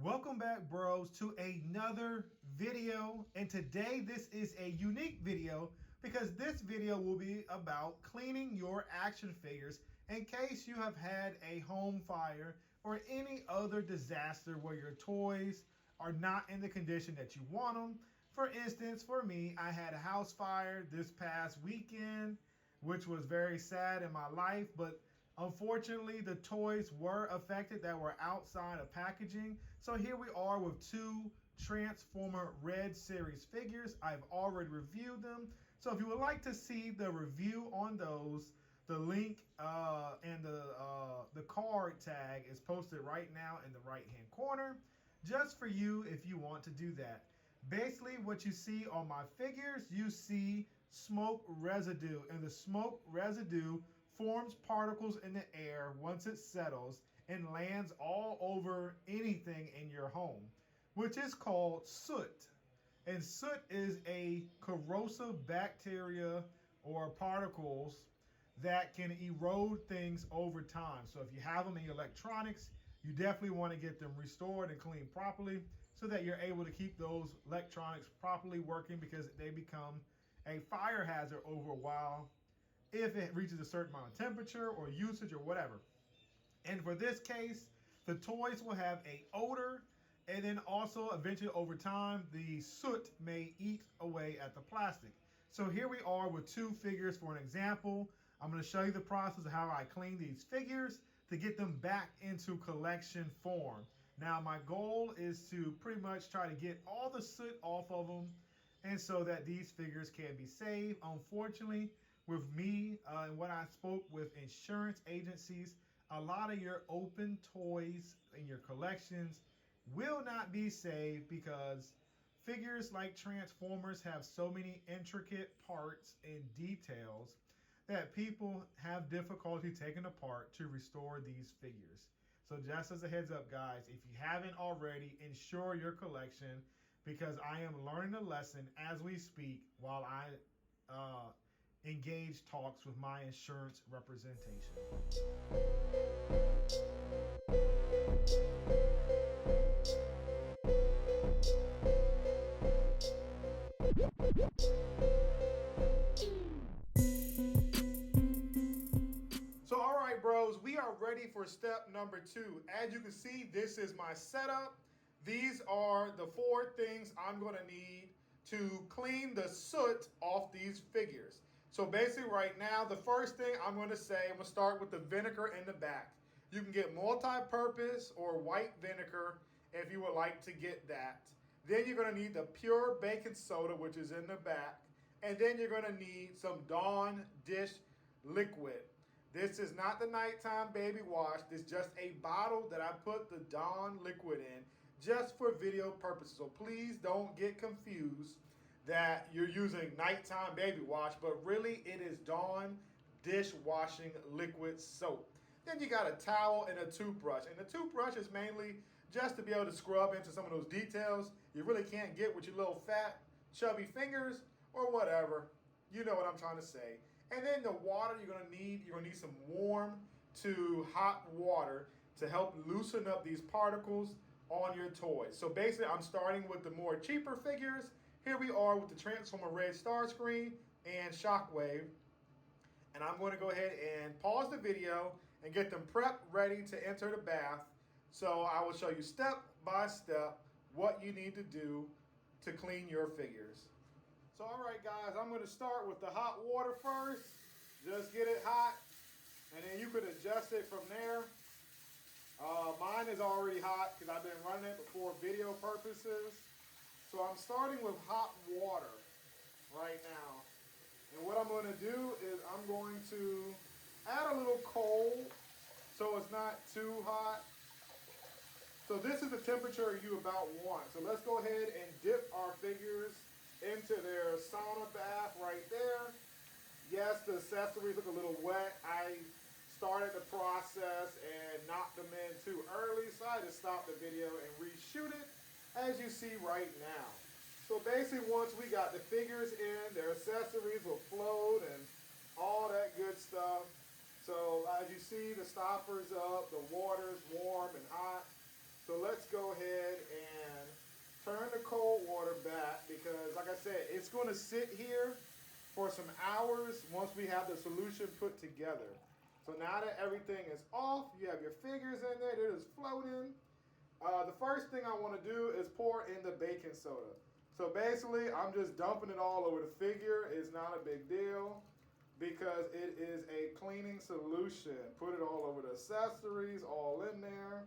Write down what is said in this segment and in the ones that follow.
Welcome back, bros, to another video. And today this is a unique video because this video will be about cleaning your action figures in case you have had a home fire or any other disaster where your toys are not in the condition that you want them. For instance, for me, I had a house fire this past weekend, which was very sad in my life, but unfortunately, the toys were affected that were outside of packaging. So here we are with two Transformer Red Series figures. I've already reviewed them. So if you would like to see the review on those, the link and the card tag is posted right now in the right-hand corner, just for you if you want to do that. Basically, what you see on my figures, you see smoke residue, and the smoke residue forms particles in the air once it settles and lands all over anything in your home, which is called soot. And soot is a corrosive bacteria or particles that can erode things over time. So if you have them in your electronics, you definitely want to get them restored and cleaned properly so that you're able to keep those electronics properly working, because they become a fire hazard over a while if it reaches a certain amount of temperature or usage or whatever. And for this case, the toys will have an odor, and then also eventually over time, the soot may eat away at the plastic. So here we are with two figures for an example. I'm going to show you the process of how I clean these figures to get them back into collection form. Now, my goal is to pretty much try to get all the soot off of them, and so that these figures can be saved. Unfortunately, with me and when I spoke with insurance agencies, a lot of your open toys in your collections will not be saved because figures like Transformers have so many intricate parts and details that people have difficulty taking apart to restore these figures. So just as a heads up, guys, if you haven't already, insure your collection, because I am learning a lesson as we speak while I engage talks with my insurance representation. So all right, bros, we are ready for step number 2. As you can see, this is my setup. These are the 4 things I'm going to need to clean the soot off these figures. So basically right now, the first thing I'm going to say, I'm going to start with the vinegar in the back. You can get multi-purpose or white vinegar if you would like to get that. Then you're going to need the pure baking soda, which is in the back. And then you're going to need some Dawn dish liquid. This is not the nighttime baby wash. This is just a bottle that I put the Dawn liquid in just for video purposes. So please don't get confused that you're using nighttime baby wash, but really it is Dawn dishwashing liquid soap. Then you got a towel and a toothbrush. And the toothbrush is mainly just to be able to scrub into some of those details you really can't get with your little fat, chubby fingers or whatever. You know what I'm trying to say. And then the water you're gonna need some warm to hot water to help loosen up these particles on your toys. So basically I'm starting with the more cheaper figures. Here we are with the Transformer Red Starscream and Shockwave. And I'm going to go ahead and pause the video and get them prepped, ready to enter the bath. So I will show you step by step what you need to do to clean your figures. So all right, guys, I'm going to start with the hot water first. Just get it hot, and then you could adjust it from there. Mine is already hot because I've been running it for video purposes. So I'm starting with hot water right now. And what I'm going to do is I'm going to add a little coal so it's not too hot. So this is the temperature you about want. So let's go ahead and dip our figures into their sauna bath right there. Yes, the accessories look a little wet. I started the process and knocked them in too early, so I had to stop the video and reshoot it, as you see right now. So basically, once we got the figures in, their accessories will float and all that good stuff. So as you see, the stopper's up, the water's warm and hot. So let's go ahead going to sit here for some hours once we have the solution put together. So now that everything is off, you have your figures in there, they're just floating. The first thing I want to do is pour in the baking soda. So basically, I'm just dumping it all over the figure. It's not a big deal because it is a cleaning solution. Put it all over the accessories, all in there.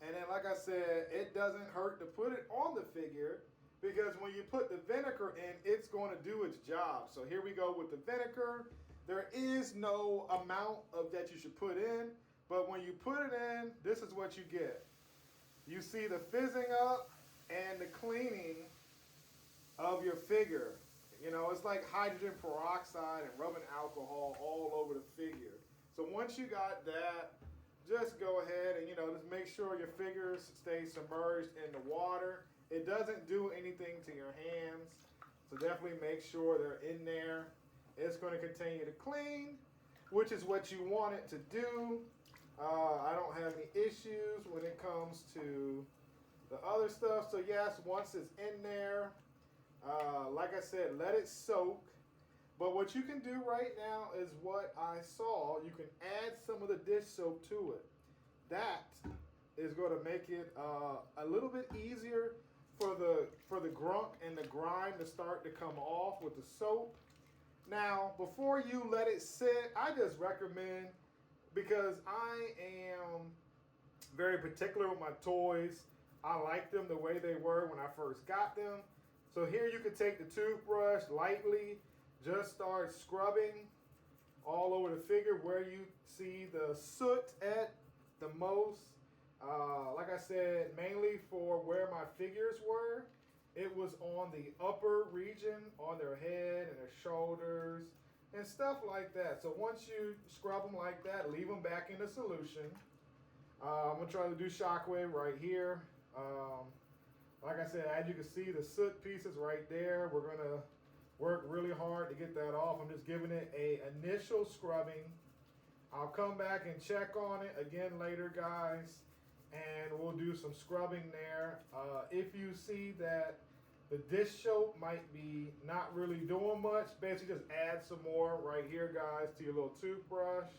And then, like I said, it doesn't hurt to put it on the figure because when you put the vinegar in, it's going to do its job. So here we go with the vinegar. There is no amount of that you should put in, but when you put it in, this is what you get. You see the fizzing up and the cleaning of your figure. You know, it's like hydrogen peroxide and rubbing alcohol all over the figure. So once you got that, just go ahead and, just make sure your figures stay submerged in the water. It doesn't do anything to your hands, so definitely make sure they're in there. It's going to continue to clean, which is what you want it to do. I don't have any issues when it comes to the other stuff. So yes, once it's in there, like I said, let it soak. But what you can do right now is what I saw. You can add some of the dish soap to it. That is going to make it a little bit easier for the grunk and the grime to start to come off with the soap. Now, before you let it sit, I just recommend, because I am very particular with my toys, I like them the way they were when I first got them. So here you can take the toothbrush lightly, just start scrubbing all over the figure where you see the soot at the most. Like I said, mainly for where my figures were, it was on the upper region, on their head and their shoulders and stuff like that. So once you scrub them like that, leave them back in the solution. I'm going to try to do shockwave right here. Like I said, as you can see, the soot pieces right there, we're going to work really hard to get that off. I'm just giving it an initial scrubbing. I'll come back and check on it again later, guys, and we'll do some scrubbing there. If you see that the dish soap might be not really doing much, basically just add some more right here, guys, to your little toothbrush.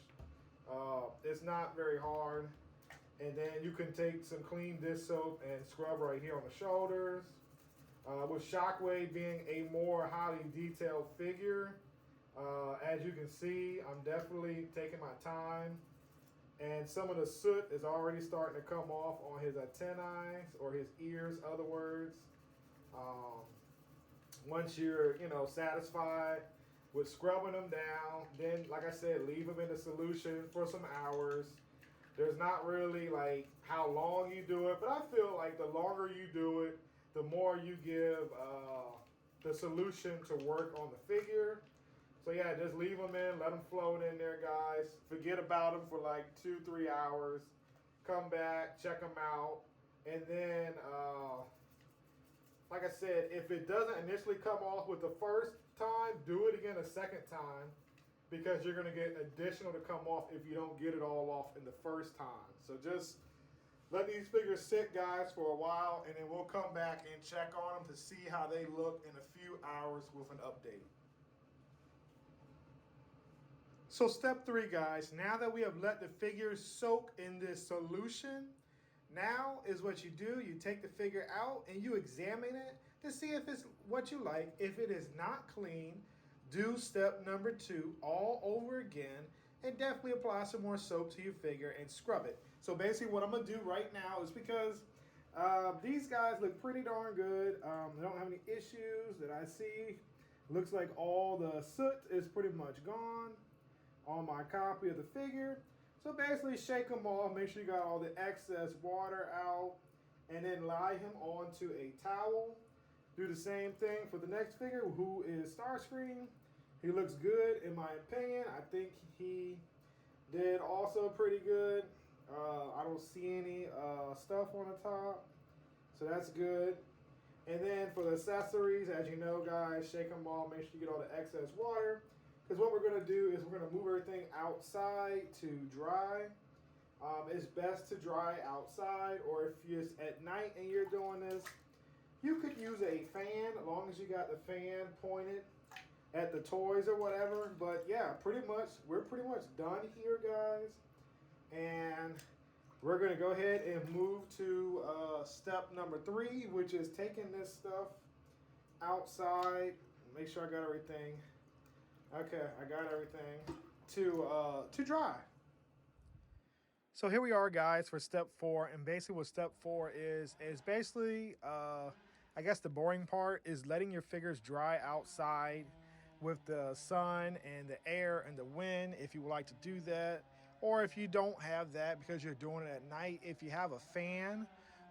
It's not very hard. And then you can take some clean dish soap and scrub right here on the shoulders. With Shockwave being a more highly detailed figure, as you can see, I'm definitely taking my time. And some of the soot is already starting to come off on his antennae or his ears, other words. Once you're, satisfied with scrubbing them down, then, like I said, leave them in the solution for some hours. There's not really like how long you do it, but I feel like the longer you do it, the more you give the solution to work on the figure. So yeah, just leave them in, let them float in there, guys. Forget about them for like 2-3 hours. Come back, check them out, and then like I said, if it doesn't initially come off with the first time, do it again a second time, because you're going to get additional to come off if you don't get it all off in the first time. So just let these figures sit, guys, for a while, and then we'll come back and check on them to see how they look in a few hours with an update. So step 3, guys, now that we have let the figures soak in this solution, now is what you do. You take the figure out and you examine it to see if it's what you like. If it is not clean, do step number 2 all over again and definitely apply some more soap to your figure and scrub it. So basically what I'm going to do right now is, because these guys look pretty darn good. They don't have any issues that I see. Looks like all the soot is pretty much gone on my copy of the figure. So basically shake them off, make sure you got all the excess water out, and then lie him onto a towel. Do the same thing for the next figure, who is Starscream. He looks good in my opinion. I think he did also pretty good. I don't see any stuff on the top, so that's good. And then for the accessories, as you know, guys, shake them all, make sure you get all the excess water. Because what we're going to do is we're going to move everything outside to dry. It's best to dry outside, or if it's at night and you're doing this, You could use a fan as long as you got the fan pointed at the toys or whatever. But yeah, we're pretty much done here, guys. And we're gonna go ahead and move to step number 3, which is taking this stuff outside. Make sure I got everything. Okay, I got everything to dry. So here we are, guys, for step 4, and basically what step 4 is basically, I guess the boring part is letting your figures dry outside with the sun and the air and the wind, if you would like to do that. Or if you don't have that because you're doing it at night, if you have a fan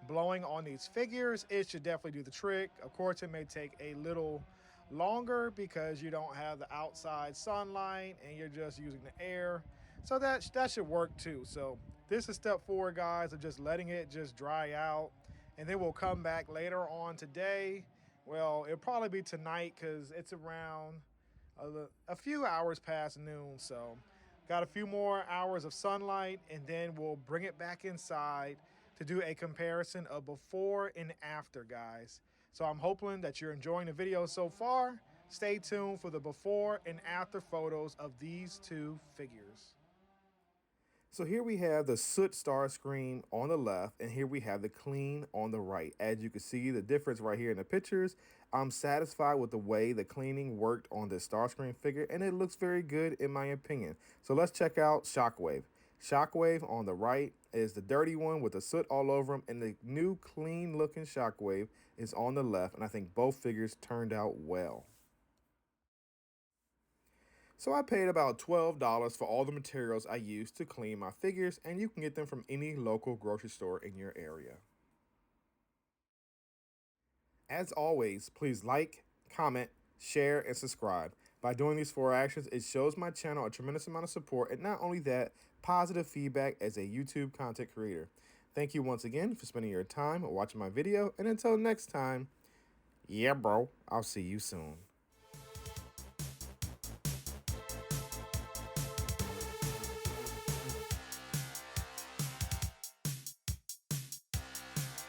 blowing on these figures, it should definitely do the trick. Of course, it may take a little longer because you don't have the outside sunlight and you're just using the air. So that should work too. So this is step 4, guys, of just letting it just dry out. And then we'll come back later on today. Well, it'll probably be tonight because it's around a few hours past noon. So got a few more hours of sunlight, and then we'll bring it back inside to do a comparison of before and after, guys. So I'm hoping that you're enjoying the video so far. Stay tuned for the before and after photos of these two figures. So here we have the soot Starscream on the left, and here we have the clean on the right. As you can see the difference right here in the pictures, I'm satisfied with the way the cleaning worked on this Starscream figure, and it looks very good in my opinion. So let's check out Shockwave. Shockwave on the right is the dirty one with the soot all over him, and the new clean looking Shockwave is on the left, and I think both figures turned out well. So I paid about $12 for all the materials I used to clean my figures, and you can get them from any local grocery store in your area. As always, please like, comment, share, and subscribe. By doing these 4 actions, it shows my channel a tremendous amount of support, and not only that, positive feedback as a YouTube content creator. Thank you once again for spending your time watching my video, and until next time, yeah bro, I'll see you soon.